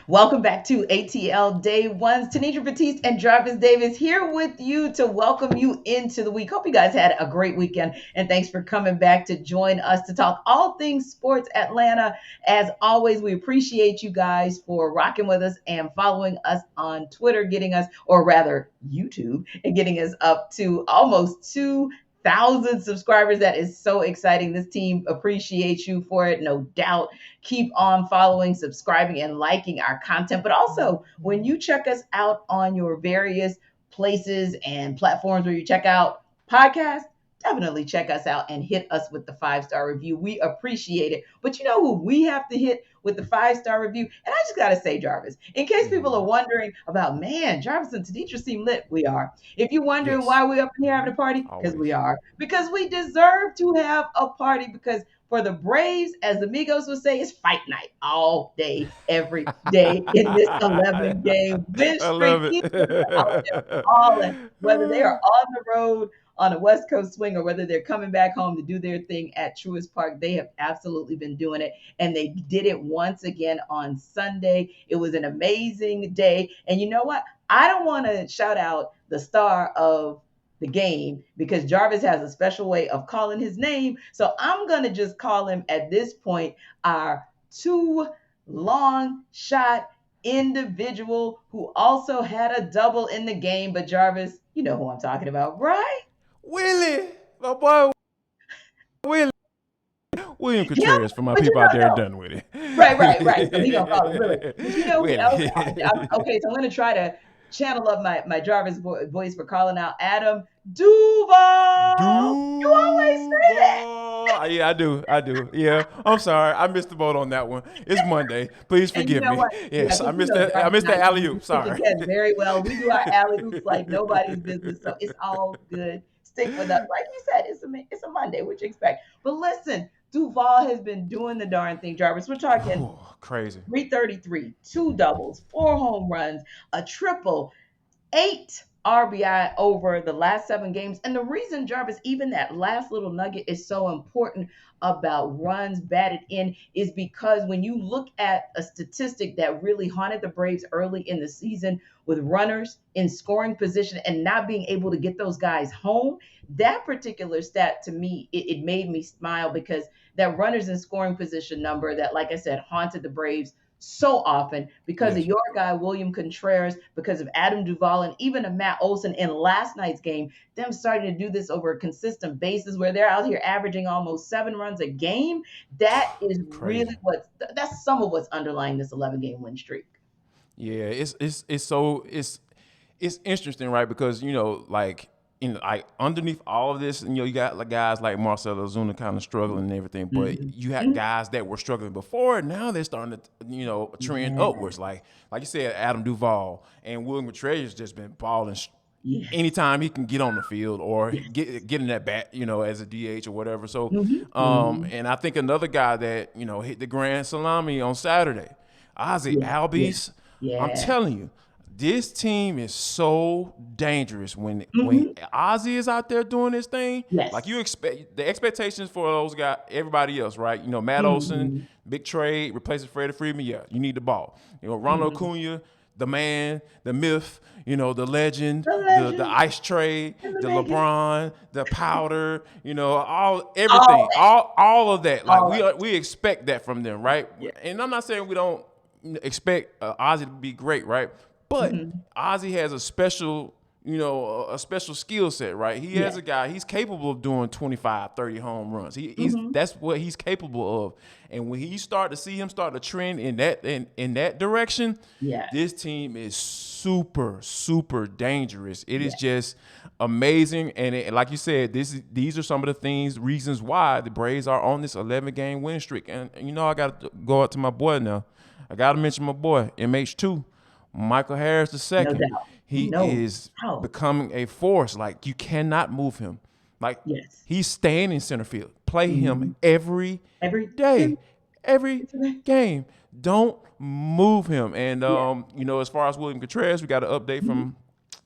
Welcome back to ATL Day Ones. Tenitra, Batiste, and Jarvis Davis here with you to welcome you into the week. Hope you guys had a great weekend, and thanks for coming back to join us to talk all things sports Atlanta. As always, we appreciate you guys for rocking with us and following us on Twitter, getting us, or rather YouTube, and getting us up to almost 2,000 subscribers. That is so exciting. This team appreciates you for it, no doubt. Keep on following, subscribing, and liking our content. But also, when you check us out on your various places and platforms where you check out podcasts, definitely check us out and hit us with the 5-star review. We appreciate it. But you know who we have to hit with the 5-star review? And I just got to say, Jarvis, in case people are wondering about, man, Jarvis and Tenitra seem lit. We are. If you're wondering Yes, why we're up in here having a party, because we always. are. Because we deserve to have a party, because for the Braves, as the Migos would say, it's fight night all day, every day in this 11 game win I streak. love These boys are out there it. balling, whether they are on the road on a West Coast swing or whether they're coming back home to do their thing at Truist Park. They have absolutely been doing it, and they did it once again on Sunday. It was an amazing day. And you know what? I don't want to shout out the star of the game because Jarvis has a special way of calling his name. So I'm going to just call him at this point our two long shot individual who also had a double in the game. But Jarvis, you know who I'm talking about, right? Willie, my boy Willie. William Him? Contreras for my But you people out know, there in no. Dunwoody. Right. So he gonna call him Willie. But you know who else? Willie. Okay, so I'm gonna try to channel up my Jarvis voice for calling out Adam Duvall. You always say that. Duval. Yeah, I do. I do. Yeah. I'm sorry. I missed the boat on that one. It's Monday. Please And you forgive know me. what? Yeah, Yes, I because you missed know that. I Jarvis missed and I that alley do oop. pitch and Sorry. catch very well. We do our alley oops like nobody's business, so it's all good. Stick with us, like you said. It's a Monday, what you expect. But listen, Duvall has been doing the darn thing, Jarvis. We're talking Whew, crazy. 333, two doubles, four home runs, a triple, 8 RBI over the last 7 games. And the reason, Jarvis, even that last little nugget is so important about runs batted in is because when you look at a statistic that really haunted the Braves early in the season with runners in scoring position and not being able to get those guys home, that particular stat to me, it made me smile because that runners in scoring position number that, like I said, haunted the Braves so often because of Yes. your guy, William Contreras, because of Adam Duvall, and even of Matt Olson in last night's game, them starting to do this over a consistent basis where they're out here averaging almost 7 runs a game. That is really Crazy. that's some of what's underlying this 11 game win streak. Yeah, it's interesting, right? Because like like underneath all of this, you got like guys like Marcelo Ozuna kind of struggling and everything, but Mhm. you had Mhm. guys that were struggling before. Now they're starting to trend Yeah. upwards. Like you said, Adam Duvall and William Contreras just been balling. Yes. Anytime he can get on the field or Yes. get in that bat, as a DH or whatever. So, Mhm. Mhm. and I think another guy that hit the grand salami on Saturday, Ozzie Yeah. Yeah. Albies. I'm Yeah. telling you, this team is so dangerous when Mhm. Ozzy is out there doing this thing. Like Yes. you expect the expectations for those guys, everybody else, right? Matt Olson, Mhm. big trade, replacing Freddie Freeman. Yeah, you need the ball. Ronald Mhm. Acuna, the man, the myth, the legend, The the legend ice trade, in the the making. LeBron, the powder, all All everything, that. all of that. Like All of we expect that from them, right? it. And I'm not saying we don't expect Ozzy to be great, right? Yeah. But Mhm. Ozzy has a special, a special skill set, right? He has Yeah. a guy, he's capable of doing 25, 30 home runs. He's Mhm. that's what he's capable of. And when you start to see him start to trend in that direction, this Yes. team is super, super dangerous. It is Yeah. just amazing. And like you said, these are some of the reasons why the Braves are on this 11-game win streak. And I got to go out to my boy now. I got to mention my boy, MH2. Michael Harris No II. doubt. He No is doubt. becoming a force. Like you cannot move him. Like Yes. he's staying in center field. Play him Mhm. every Every day, every today. game. Don't move him. And Yeah. as far as William Contreras, we got an update Mhm. from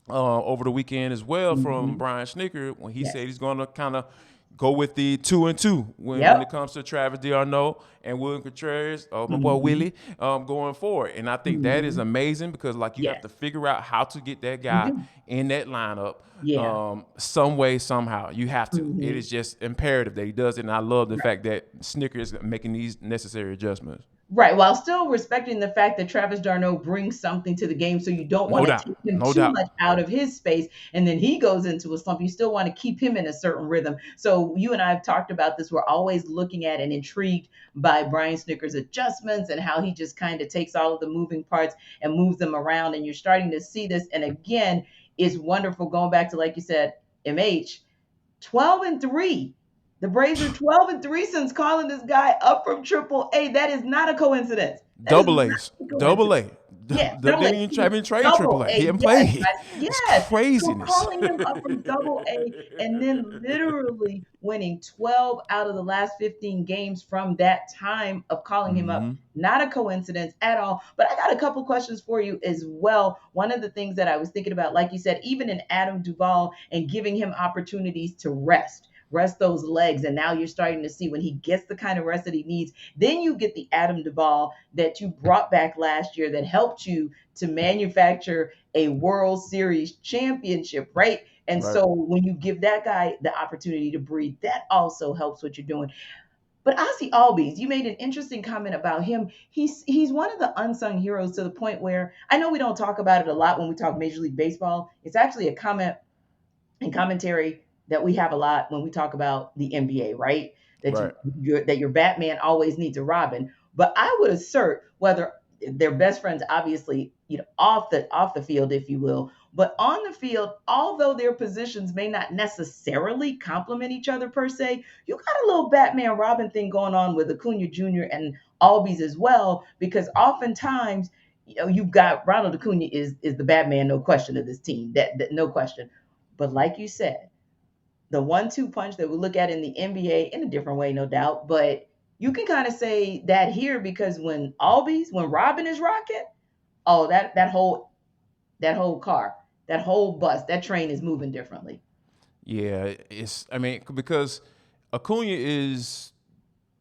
over the weekend as well from Mhm. Brian Schnicker when he said Yes. he's going to kind of go with the 2-2 when Yep. it comes to Travis d'Arnaud and William Contreras, my boy Hmm. Willie, going forward. And I think that is Hmm. amazing because like you have Yes, to figure out how to get that you guy do. in that lineup Yeah. some way, somehow. You have to. It Hmm. is just imperative that he does it. And I love the fact that Snickers making these necessary adjustments. Right, while still respecting the fact that Travis d'Arnaud brings something to the game, so you don't No want to doubt. take him No too doubt. much out of his space, and then he goes into a slump. You still want to keep him in a certain rhythm. So you and I have talked about this. We're always looking at and intrigued by Brian Snitker's adjustments and how he just kind of takes all of the moving parts and moves them around. And you're starting to see this. And again, it's wonderful going back to, like you said, MH. 12-3. The Braves are 12-3 since calling this guy up from Triple A. That is not a coincidence. That is Double not A's. a Double coincidence. A. Yes, The double A. didn't even try, even trade Double Triple A. He A. didn't Yes, play. yes. It's So craziness. calling him up from double A and then literally winning 12 out of the last 15 games from that time of calling him up. Hmm. Not a coincidence at all. But I got a couple questions for you as well. One of the things that I was thinking about, like you said, even in Adam Duvall and giving him opportunities to rest those legs. And now you're starting to see when he gets the kind of rest that he needs, then you get the Adam Duvall that you brought back last year that helped you to manufacture a World Series championship, right? And Right. so when you give that guy the opportunity to breathe, that also helps what you're doing. But Ozzie Albies, you made an interesting comment about him. He's one of the unsung heroes to the point where I know we don't talk about it a lot when we talk Major League Baseball. It's actually a comment and commentary that we have a lot when we talk about the NBA, right? That Right. that your Batman always needs a Robin. But I would assert whether they're best friends, obviously, off the field, if you will, but on the field, although their positions may not necessarily complement each other per se, you got a little Batman Robin thing going on with Acuna Jr. and Albies as well, because oftentimes, you've got Ronald Acuna is the Batman, no question, of this team. That no question. But like you said, the 1-2 punch that we look at in the NBA in a different way, no doubt. But you can kind of say that here because when Robin is rocking, oh, that whole car, that whole bus, that train is moving differently. Yeah. It's. I mean, because Acuna is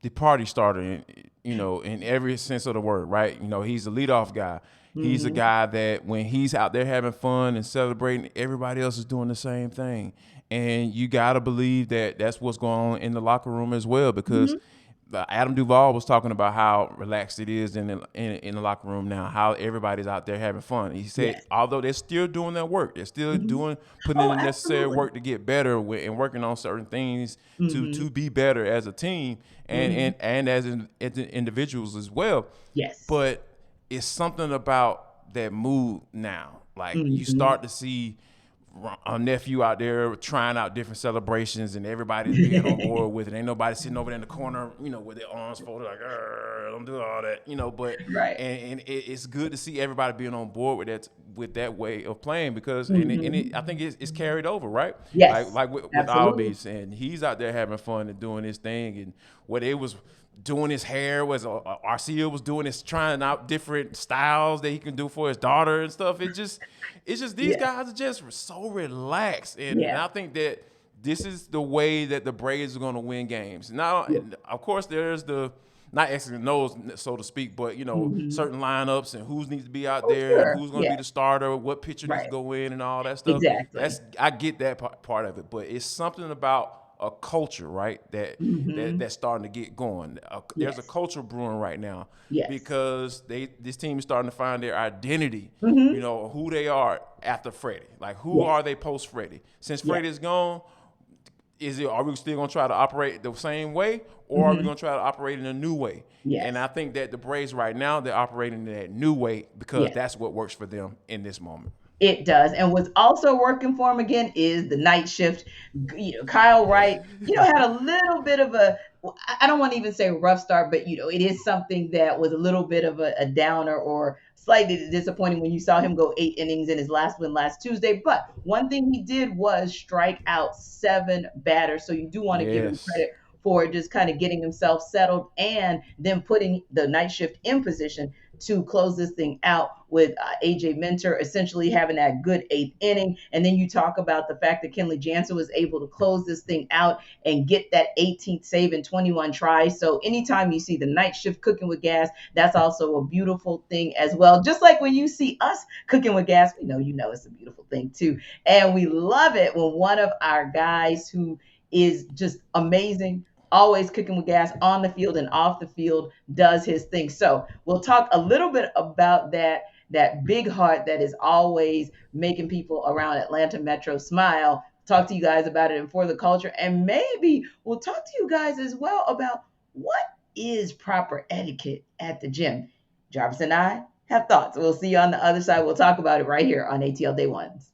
the party starter, in every sense of the word, right? He's the leadoff guy. He's a Hmm. guy that when he's out there having fun and celebrating, everybody else is doing the same thing. And you got to believe that that's what's going on in the locker room as well, because Hmm. Adam Duvall was talking about how relaxed it is in the locker room now, how everybody's out there having fun. He said, Yes. although they're still doing their work, they're still Hmm. putting in Oh, the necessary absolutely. work to get better and working on certain things to Hmm. to be better as a team and Hmm. and, and as individuals as well. Yes. But it's something about that mood now. Like you Hmm. start to see a nephew out there trying out different celebrations and everybody's being on board with it. Ain't nobody sitting over there in the corner, with their arms folded like, don't do all that, But Right. it's good to see everybody being on board with that way of playing because Hmm. I think it's carried over, right? Like Yes. like with Absolutely. Albies, and he's out there having fun and doing his thing, and what it was doing his hair was Arcia was doing his trying out different styles that he can do for his daughter and stuff. It's just these Yeah. guys are just so relaxed, and Yeah. I think that this is the way that the Braves are going to win games. Now, Yeah. of course, there's the not X's and O's, so to speak, but Hmm. certain lineups and who needs to be out Oh, there and sure. who's going to Yeah. be the starter, what pitcher needs to Right. go in, and all that stuff. Exactly. I get that part of it, but it's something about a culture, right? Hmm. That's starting to get going. There's a Yes. culture brewing right now Yes. because this team is starting to find their identity. Hmm. Who they are after Freddie. Like who Yes. are they post Freddie? Since Yes. Freddie's gone, are we still gonna try to operate the same way, or are we Hmm. gonna try to operate in a new way? And Yes. I think that the Braves right now they're operating in that new way because Yes. that's what works for them in this moment. It does. And what's also working for him again is the night shift. Kyle Wright, had a little bit of a, I don't want to even say rough start, but it is something that was a little bit of a downer or slightly disappointing when you saw him go 8 innings in his last win last Tuesday. But one thing he did was strike out 7 batters. So you do want to give him Yes. credit for just kind of getting himself settled and then putting the night shift in position to close this thing out with AJ Minter essentially having that good eighth inning. And then you talk about the fact that Kenley Jansen was able to close this thing out and get that 18th save in 21 tries. So anytime you see the night shift cooking with gas, that's also a beautiful thing as well. Just like when you see us cooking with gas, you know it's a beautiful thing too. And we love it when one of our guys who is just amazing, always cooking with gas on the field and off the field, does his thing. So we'll talk a little bit about that big heart that is always making people around Atlanta Metro smile. Talk to you guys about it and for the culture. And maybe we'll talk to you guys as well about what is proper etiquette at the gym. Jarvis and I have thoughts. We'll see you on the other side. We'll talk about it right here on ATL Day Ones.